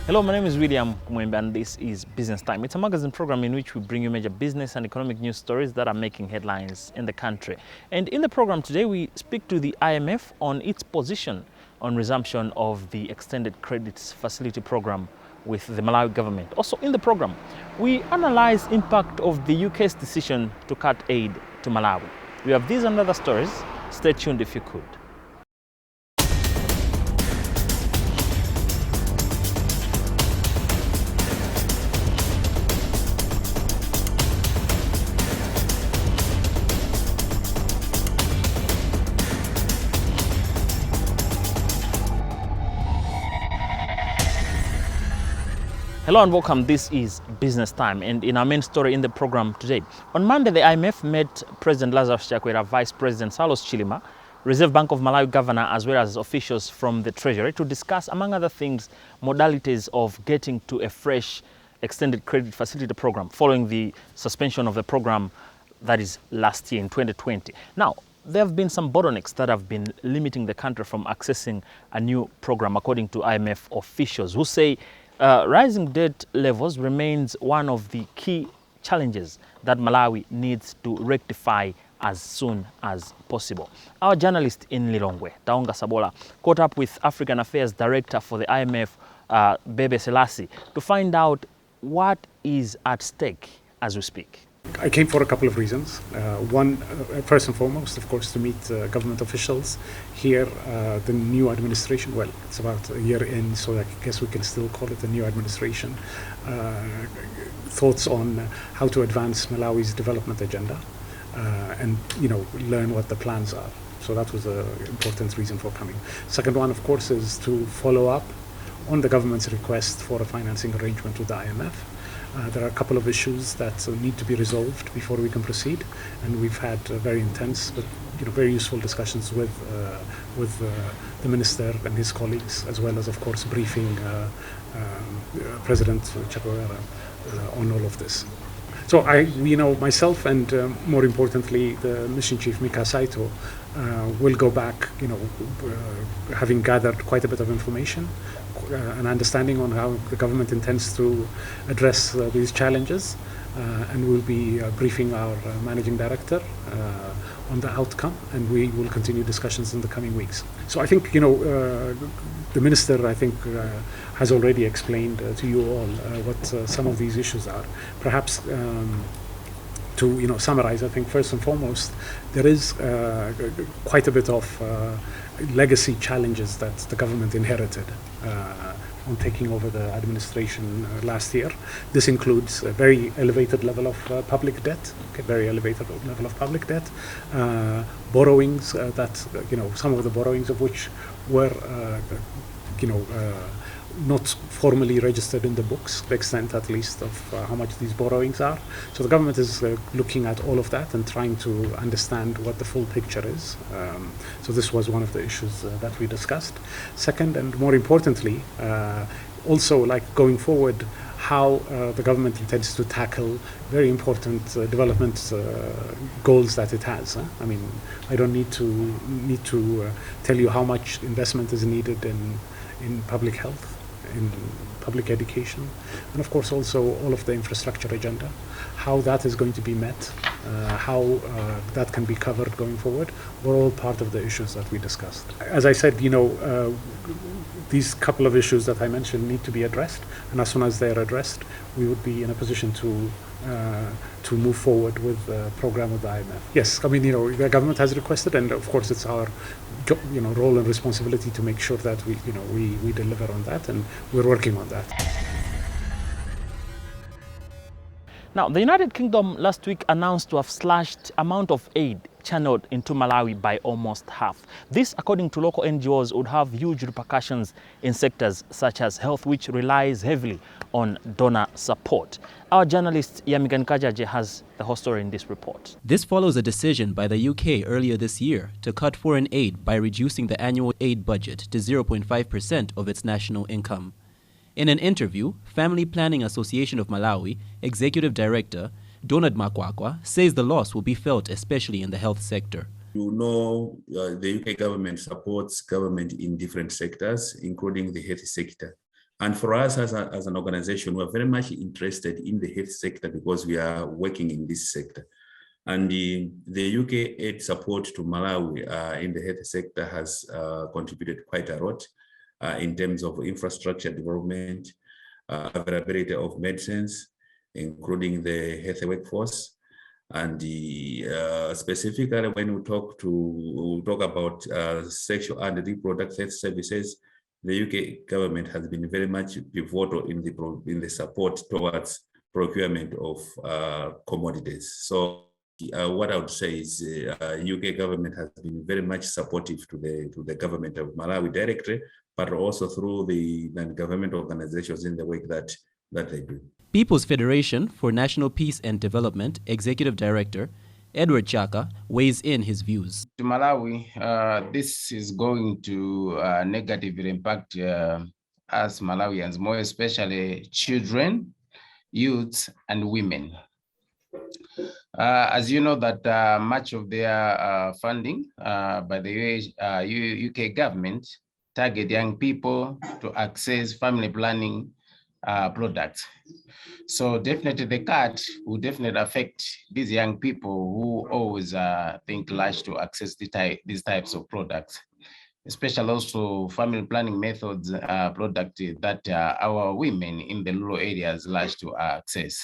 Hello, my name is William Kumwembe and this is Business Time. It's a magazine program in which we bring you major business and economic news stories that are making headlines in the country. And in the program today, we speak to the IMF on its position on resumption of the Extended Credits Facility program with the Malawi government. Also in the program, we analyze impact of the UK's decision to cut aid to Malawi. We have these and other stories. Stay tuned if you could. Hello and welcome. This is Business Time, and in our main story in the program today, on Monday the IMF met President Lazarus Chakwera, Vice President Salos Chilima, Reserve Bank of Malawi Governor, as well as officials from the Treasury to discuss, among other things, modalities of getting to a fresh extended credit facility program following the suspension of the program that is last year in 2020. Now, there have been some bottlenecks that have been limiting the country from accessing a new program, according to IMF officials, who say rising debt levels remains one of the key challenges that Malawi needs to rectify as soon as possible. Our journalist in Lilongwe, Taonga Sabola, caught up with African Affairs Director for the IMF, Bebe Selassie, to find out what is at stake as we speak. I came for a couple of reasons. One, first and foremost, of course, to meet government officials here. The new administration, well, it's about a year in, so I guess we can still call it the new administration. Thoughts on how to advance Malawi's development agenda and, learn what the plans are. So that was an important reason for coming. Second one, of course, is to follow up on the government's request for a financing arrangement with the IMF. There are a couple of issues that need to be resolved before we can proceed, and we've had very intense but very useful discussions with the minister and his colleagues, as well as, of course, briefing President Chakwera on all of this. So myself and more importantly, the mission chief Mika Saito will go back, having gathered quite a bit of information, an understanding on how the government intends to address these challenges, and we'll be briefing our managing director on the outcome, and we will continue discussions in the coming weeks. So I think, the minister, has already explained to you all what some of these issues are. Perhaps to summarize, I think first and foremost, there is quite a bit of legacy challenges that the government inherited on taking over the administration last year. This includes a very elevated level of public debt, borrowings that, some of the borrowings of which were, not formally registered in the books, the extent at least of how much these borrowings are. So the government is looking at all of that and trying to understand what the full picture is. So this was one of the issues that we discussed. Second, and more importantly, also going forward, how the government intends to tackle very important development goals that it has. I mean, I don't need to tell you how much investment is needed in public health, in public education, and of course also all of the infrastructure agenda, how that is going to be met, how that can be covered going forward, were all part of the issues that we discussed. As I said, these couple of issues that I mentioned need to be addressed, and as soon as they are addressed, we would be in a position to move forward with the program with the IMF. Yes, I mean, the government has requested, and of course it's our role and responsibility to make sure that we deliver on that, and we're working on that. Now, the United Kingdom last week announced to have slashed amount of aid channeled into Malawi by almost half. This, according to local NGOs, would have huge repercussions in sectors such as health, which relies heavily on donor support. Our journalist Yamigan Kajaje has the whole story in this report. This follows a decision by the UK earlier this year to cut foreign aid by reducing the annual aid budget to 0.5% of its national income. In an interview, Family Planning Association of Malawi Executive Director Donald Makwakwa says the loss will be felt especially in the health sector. The UK government supports government in different sectors, including the health sector. And for us as an organization, we're very much interested in the health sector because we are working in this sector. And the UK aid support to Malawi in the health sector has contributed quite a lot in terms of infrastructure development, availability of medicines, including the health workforce. And specifically when we talk about sexual and reproductive health services, the UK government has been very much pivotal in the support towards procurement of commodities. So what I would say is UK government has been very much supportive to the government of Malawi directly, but also through the non-government organizations in the work that they do. People's Federation for National Peace and Development Executive Director Edward Chaka weighs in his views. To Malawi, this is going to negatively impact us Malawians, more especially children, youths, and women. As you know that much of their funding by the UK government target young people to access family planning products. So definitely the cut will definitely affect these young people who always think large to access these types of products, especially also family planning methods product that our women in the rural areas large to access.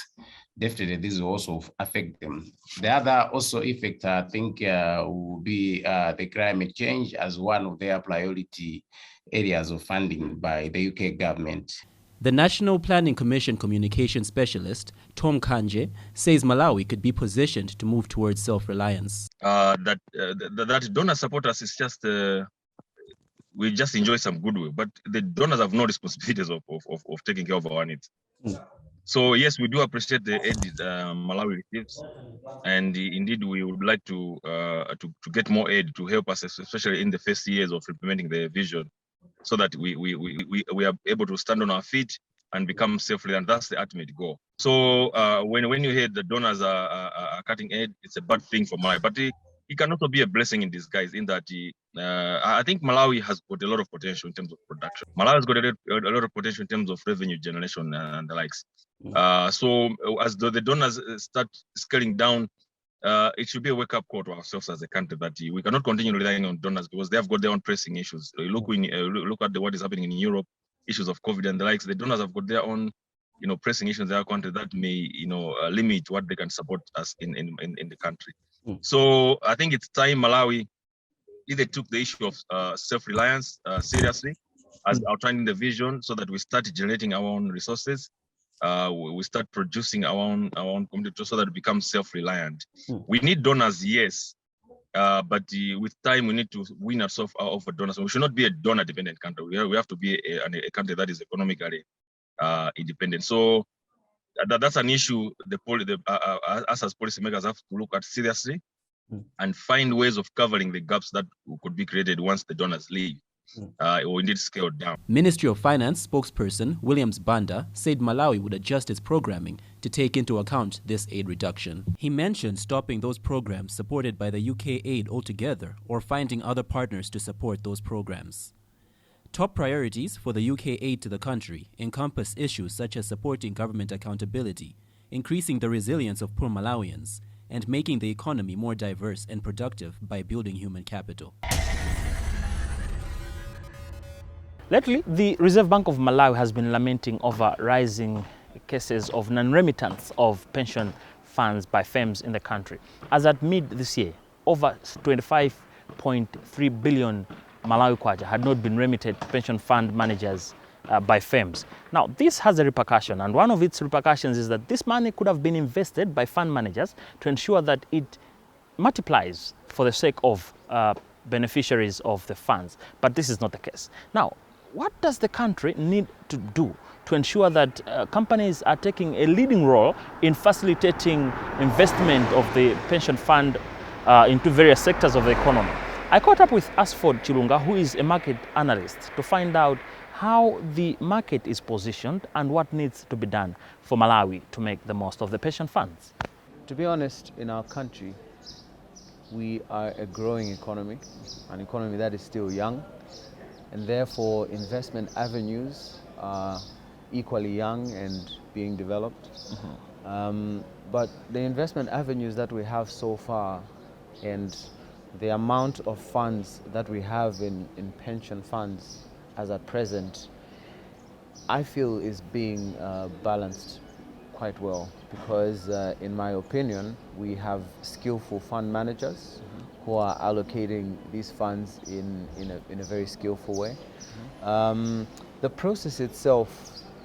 Definitely this will also affect them. The other also effect I think will be the climate change as one of their priority areas of funding by the UK government. The National Planning Commission communication specialist, Tom Kanje, says Malawi could be positioned to move towards self-reliance. That donors support us is just, we just enjoy some goodwill, but the donors have no responsibilities of taking care of our needs. So yes, we do appreciate the aid Malawi receives, and indeed we would like to get more aid to help us, especially in the first years of implementing the vision, so that we are able to stand on our feet and become self-reliant. That's the ultimate goal. So when you hear the donors are cutting aid, it's a bad thing for Malawi, but it can also be a blessing in disguise in that I think Malawi has got a lot of potential in terms of production. Malawi has got a lot of potential in terms of revenue generation and the likes. So as the donors start scaling down, it should be a wake-up call to ourselves as a country that we cannot continue relying on donors because they have got their own pressing issues. Look at what is happening in Europe, issues of COVID and the likes. The donors have got their own, pressing issues in their country that may, limit what they can support us in the country. So I think it's time Malawi either took the issue of self-reliance seriously as outlined in the vision, so that we start generating our own resources. We start producing our own community so that we become self-reliant. We need donors, yes, but with time we need to win ourselves over donors. We should not be a donor-dependent country. We have to be a country that is economically independent. So that's an issue us as policymakers have to look at seriously and find ways of covering the gaps that could be created once the donors leave. Or indeed scaled down. Ministry of Finance spokesperson Williams Banda said Malawi would adjust its programming to take into account this aid reduction. He mentioned stopping those programs supported by the UK aid altogether or finding other partners to support those programs. Top priorities for the UK aid to the country encompass issues such as supporting government accountability, increasing the resilience of poor Malawians, and making the economy more diverse and productive by building human capital. Lately, the Reserve Bank of Malawi has been lamenting over rising cases of non-remittance of pension funds by firms in the country. As at mid this year, over 25.3 billion Malawi kwacha had not been remitted to pension fund managers by firms. Now, this has a repercussion, and one of its repercussions is that this money could have been invested by fund managers to ensure that it multiplies for the sake of beneficiaries of the funds. But this is not the case. Now, what does the country need to do to ensure that companies are taking a leading role in facilitating investment of the pension fund into various sectors of the economy? I caught up with Asford Chilunga, who is a market analyst, to find out how the market is positioned and what needs to be done for Malawi to make the most of the pension funds. To be honest, in our country, we are a growing economy, an economy that is still young, and therefore investment avenues are equally young and being developed. But the investment avenues that we have so far and the amount of funds that we have in pension funds as at present, I feel is being balanced quite well, because in my opinion, we have skillful fund managers who are allocating these funds in a very skillful way. The process itself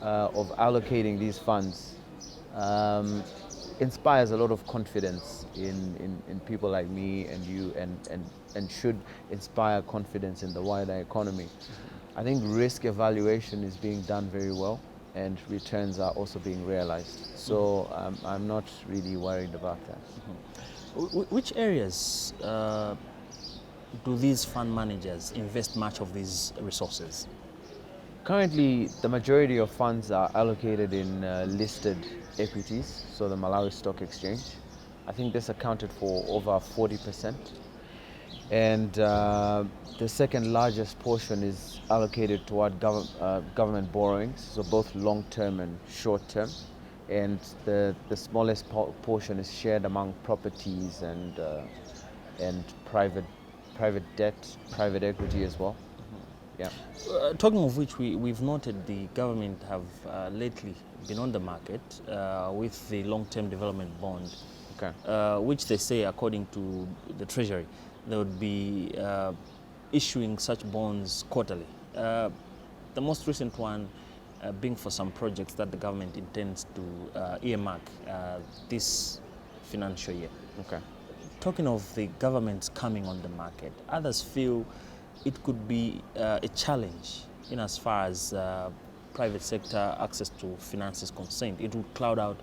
of allocating these funds inspires a lot of confidence in people like me and you, and should inspire confidence in the wider economy. I think risk evaluation is being done very well, and returns are also being realized. So I'm not really worried about that. Which areas do these fund managers invest much of these resources? Currently, the majority of funds are allocated in listed equities, so the Malawi Stock Exchange. I think this accounted for over 40%. And the second largest portion is allocated toward government borrowings, so both long-term and short-term. And the smallest portion is shared among properties and private debt, private equity as well. Yeah. Talking of which, we've noted the government have lately been on the market with the long-term development bond, which they say, according to the Treasury, they would be issuing such bonds quarterly. The most recent one being for some projects that the government intends to earmark this financial year. Talking of the government coming on the market, others feel it could be a challenge in as far as private sector access to finance is concerned. It would cloud out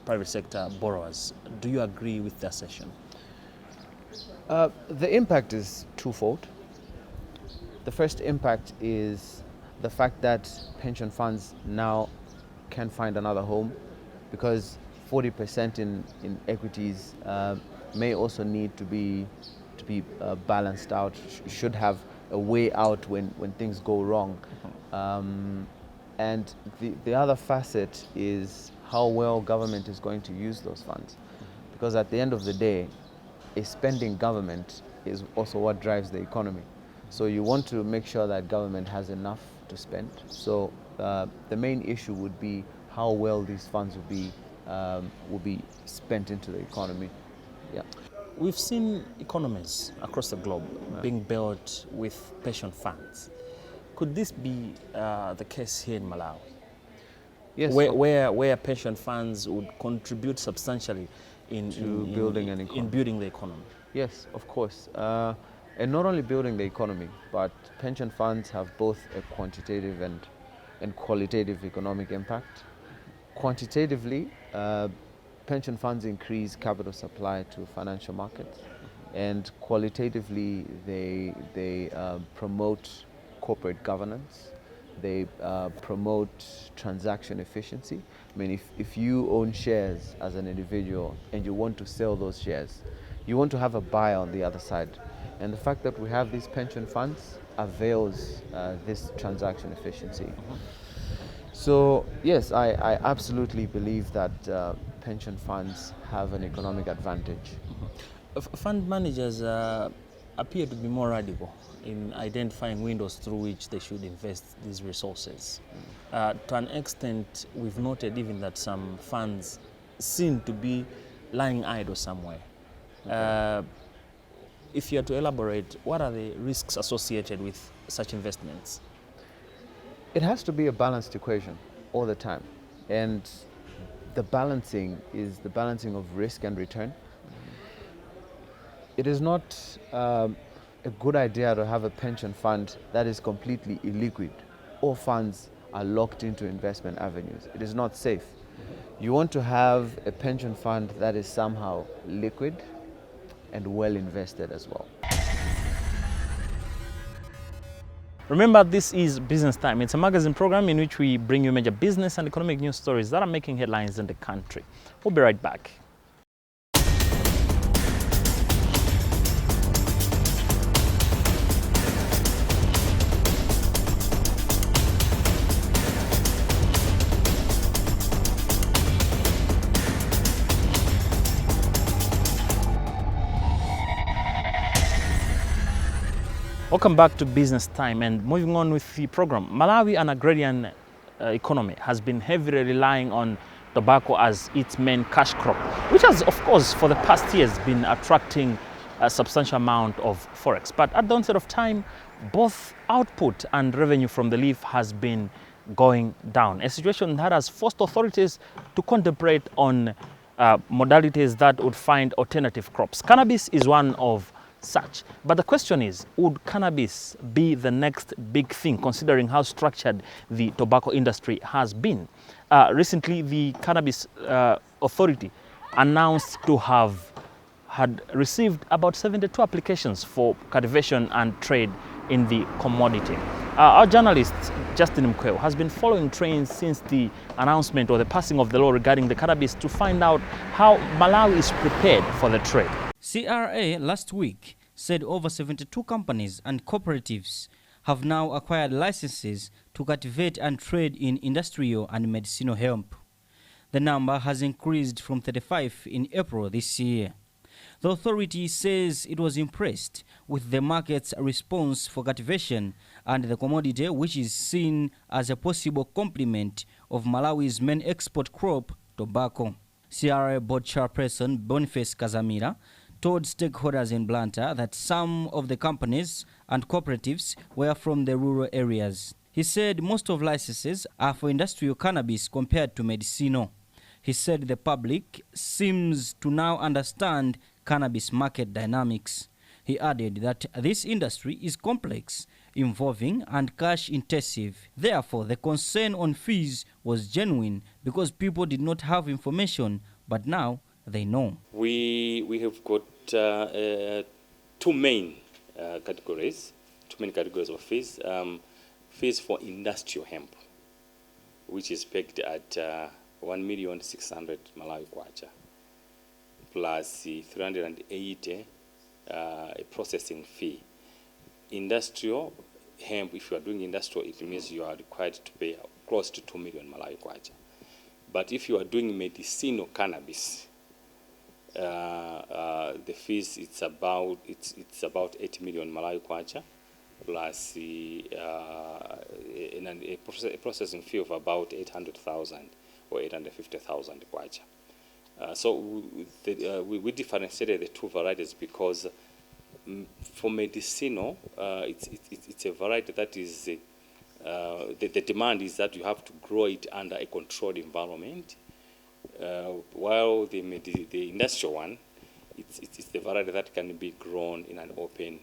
private sector borrowers. Do you agree with the assertion? The impact is twofold. The first impact is the fact that pension funds now can find another home, because 40% in equities may also need to be balanced out, should have a way out when things go wrong. And the other facet is how well government is going to use those funds, because at the end of the day, a spending government is also what drives the economy. So you want to make sure that government has enough to spend. So the main issue would be how well these funds will be spent into the economy. Yeah. We've seen economies across the globe being built with pension funds. Could this be the case here in Malawi? Yes. Where pension funds would contribute substantially in building an economy. In building the economy? Yes, of course. And not only building the economy, but pension funds have both a quantitative and qualitative economic impact. Quantitatively, pension funds increase capital supply to financial markets, and qualitatively they promote corporate governance. They promote transaction efficiency. I mean, if you own shares as an individual and you want to sell those shares, you want to have a buyer on the other side. And the fact that we have these pension funds avails this transaction efficiency. So yes, I absolutely believe that pension funds have an economic advantage. Fund managers appear to be more radical in identifying windows through which they should invest these resources. To an extent, we've noted even that some funds seem to be lying idle somewhere. If you are to elaborate, what are the risks associated with such investments? It has to be a balanced equation all the time. And the balancing is the balancing of risk and return. It is not a good idea to have a pension fund that is completely illiquid. All funds are locked into investment avenues. It is not safe. You want to have a pension fund that is somehow liquid and well invested as well. Remember, this is Business Time. It's a magazine program in which we bring you major business and economic news stories that are making headlines in the country. We'll be right back. Welcome back to Business Time, and moving on with the program. Malawi, an agrarian economy, has been heavily relying on tobacco as its main cash crop, which has, of course, for the past years been attracting a substantial amount of forex. But at the onset of time, both output and revenue from the leaf has been going down, a situation that has forced authorities to contemplate on modalities that would find alternative crops. Cannabis is one of such. But the question is, would cannabis be the next big thing, considering how structured the tobacco industry has been? Recently, the Cannabis Authority announced to have had received about 72 applications for cultivation and trade in the commodity. Our journalist, Justin Mkweo, has been following trends since the announcement or the passing of the law regarding the cannabis to find out how Malawi is prepared for the trade. CRA last week said over 72 companies and cooperatives have now acquired licenses to cultivate and trade in industrial and medicinal hemp. The number has increased from 35 in April this year. The authority says it was impressed with the market's response for cultivation and the commodity, which is seen as a possible complement of Malawi's main export crop, tobacco. CRA board chairperson Boniface Kazamira told stakeholders in Blantyre that some of the companies and cooperatives were from the rural areas. He said most of licenses are for industrial cannabis compared to medicinal. He said the public seems to now understand cannabis market dynamics. He added that this industry is complex, involving and cash intensive. Therefore, the concern on fees was genuine because people did not have information, but now they know. We have got two main categories of fees. Fees for industrial hemp, which is pegged at 1,600,000 Malawi kwacha, plus 380 a processing fee. Industrial hemp, if you are doing industrial, it means you are required to pay close to 2 million Malawi kwacha. But if you are doing medicinal cannabis, the fees it's about 8 million Malawi kwacha, plus a processing fee of about 800,000 or 850,000 kwacha. So we differentiated the two varieties because for medicinal, it's a variety that is the demand is that you have to grow it under a controlled environment, while the industrial one, it's the variety that can be grown in an open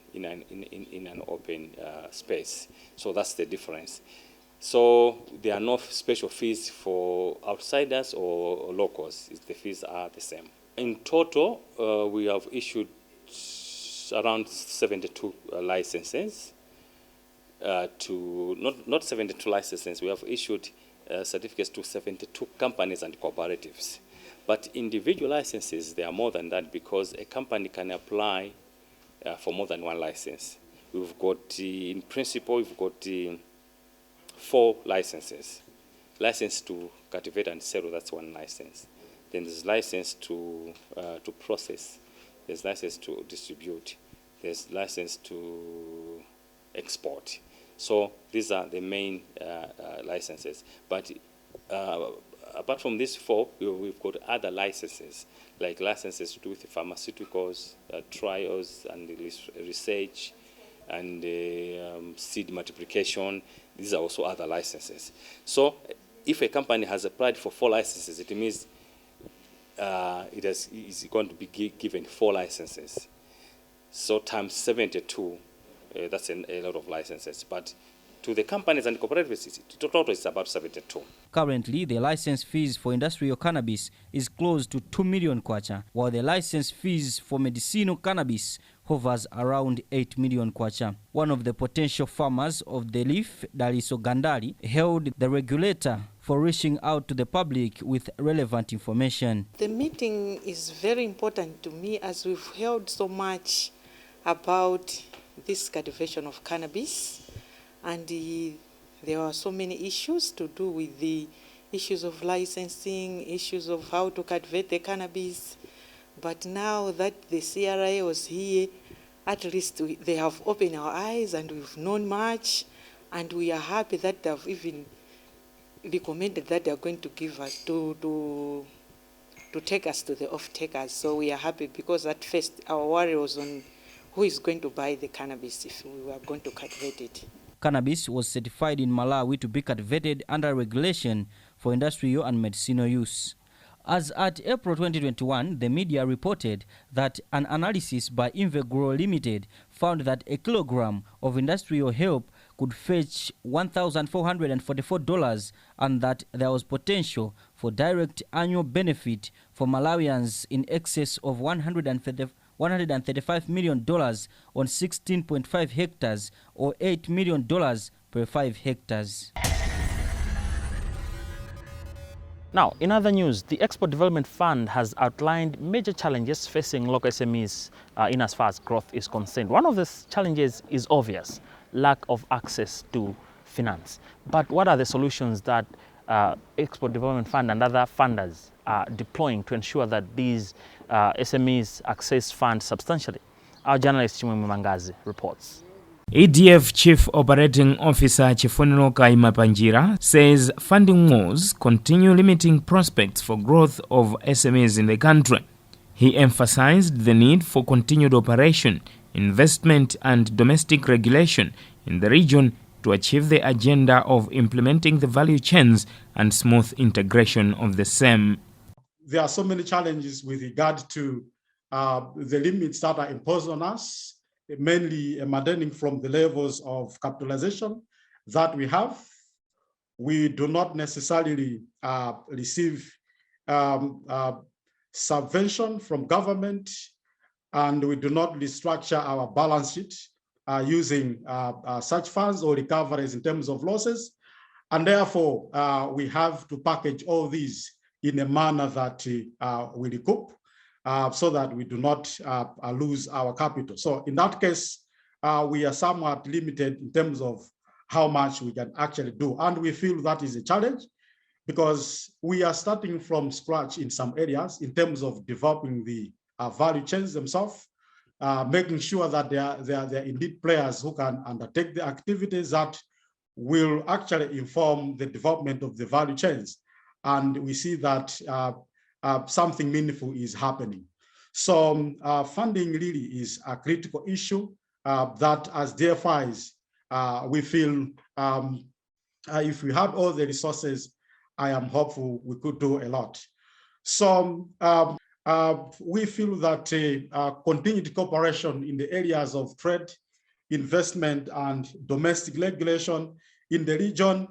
space. So that's the difference. So there are no special fees for outsiders or locals. The fees are the same. In total, we have issued around 72 licenses. Not 72 licenses. We have issued certificates to 72 companies and cooperatives. But individual licenses, there are more than that because a company can apply for more than one license. We've got, in principle, we've got 4 licenses. License to cultivate and sell, that's one license. Then there's license to process. There's license to distribute. There's license to export. So these are the main licenses. But apart from these 4, we've got other licenses, like licenses to do with pharmaceuticals, trials and research, and seed multiplication. These are also other licenses. So if a company has applied for 4 licenses, it means it's going to be given 4 licenses. So times 72, that's a lot of licenses. But to the companies and cooperatives, total is about 72. Currently, the license fees for industrial cannabis is close to 2 million kwacha, while the license fees for medicinal cannabis hovers around 8 million kwacha. One of the potential farmers of the leaf, Daliso Gandari, hailed the regulator for reaching out to the public with relevant information. The meeting is very important to me as we've heard so much about this cultivation of cannabis, and there are so many issues to do with the issues of licensing, issues of how to cultivate the cannabis. But now that the CRA was here, at least they have opened our eyes and we've known much, and we are happy that they've even recommended that they're going to give us to take us to the off-takers. So we are happy, because at first our worry was on who is going to buy the cannabis if we were going to cultivate it. Cannabis was certified in Malawi to be cultivated under regulation for industrial and medicinal use. As at April 2021, the media reported that an analysis by Invegro Limited found that a kilogram of industrial hemp could fetch $1,444, and that there was potential for direct annual benefit for Malawians in excess of $135 million on 16.5 hectares, or $8 million per 5 hectares. Now, in other news, the Export Development Fund has outlined major challenges facing local SMEs in as far as growth is concerned. One of these challenges is obvious: lack of access to finance. But what are the solutions that Export Development Fund and other funders are deploying to ensure that these SMEs access funds substantially? Our journalist Chimwemwe Mangazi reports. EDF Chief Operating Officer Chifuniro Kaimapanjira says funding woes continue limiting prospects for growth of SMEs in the country. He emphasized the need for continued operation, investment and domestic regulation in the region to achieve the agenda of implementing the value chains and smooth integration of the same. There are so many challenges with regard to the limits that are imposed on us, mainly emanating from the levels of capitalization that we have. We do not necessarily receive subvention from government, and we do not restructure our balance sheet using such funds or recoveries in terms of losses. And therefore, we have to package all these in a manner that we recoup, so that we do not lose our capital. So in that case, we are somewhat limited in terms of how much we can actually do. And we feel that is a challenge, because we are starting from scratch in some areas in terms of developing the value chains themselves, making sure that there are indeed players who can undertake the activities that will actually inform the development of the value chains. And we see that something meaningful is happening. So funding really is a critical issue that, as DFIs, we feel if we had all the resources, I am hopeful we could do a lot. So we feel that continued cooperation in the areas of trade, investment, and domestic regulation in the region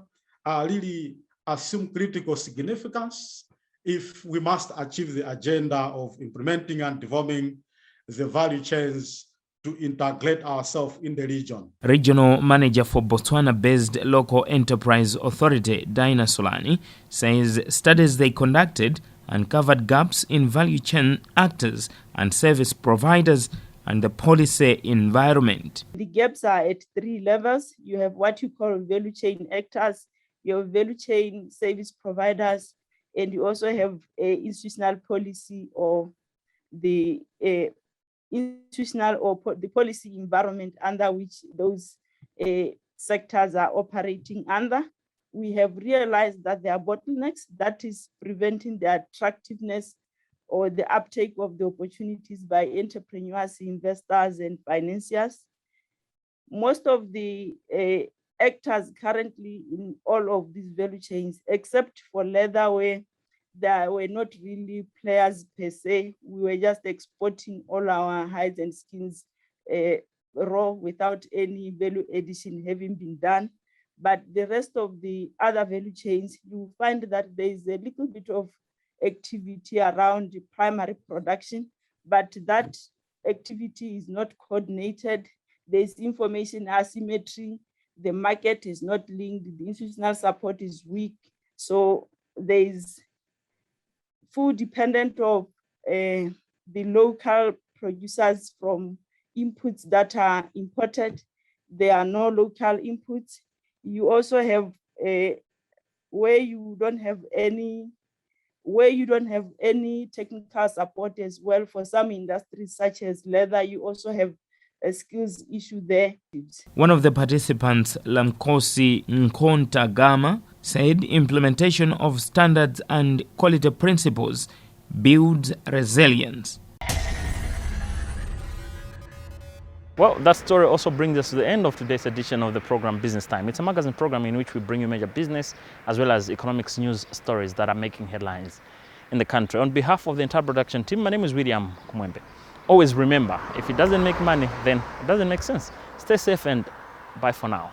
really assume critical significance if we must achieve the agenda of implementing and developing the value chains to integrate ourselves in the region. Regional Manager for Botswana-based Local Enterprise Authority, Dinah Solani, says studies they conducted uncovered gaps in value chain actors and service providers and the policy environment. The gaps are at 3 levels. You have what you call value chain actors, you have value chain service providers, and you also have a institutional policy or the institutional or the policy environment under which those sectors are operating under. We have realized that there are bottlenecks that is preventing the attractiveness or the uptake of the opportunities by entrepreneurs, investors, and financiers. Most of the actors currently in all of these value chains, except for leather, where there were not really players per se. We were just exporting all our hides and skins raw without any value addition having been done. But the rest of the other value chains, you find that there is a little bit of activity around primary production, but that activity is not coordinated. There's information asymmetry. The market is not linked. The institutional support is weak. So there is full dependent of the local producers from inputs that are imported. There are no local inputs. You also have where you don't have any technical support as well. For some industries such as leather, you also have skills issue there. One of the participants, Lankosi Nkontagama, said implementation of standards and quality principles builds resilience. Well, that story also brings us to the end of today's edition of the program Business Time. It's a magazine program in which we bring you major business as well as economics news stories that are making headlines in the country. On behalf of the entire production team, my name is William Kumwembe. Always remember, if it doesn't make money, then it doesn't make sense. Stay safe and bye for now.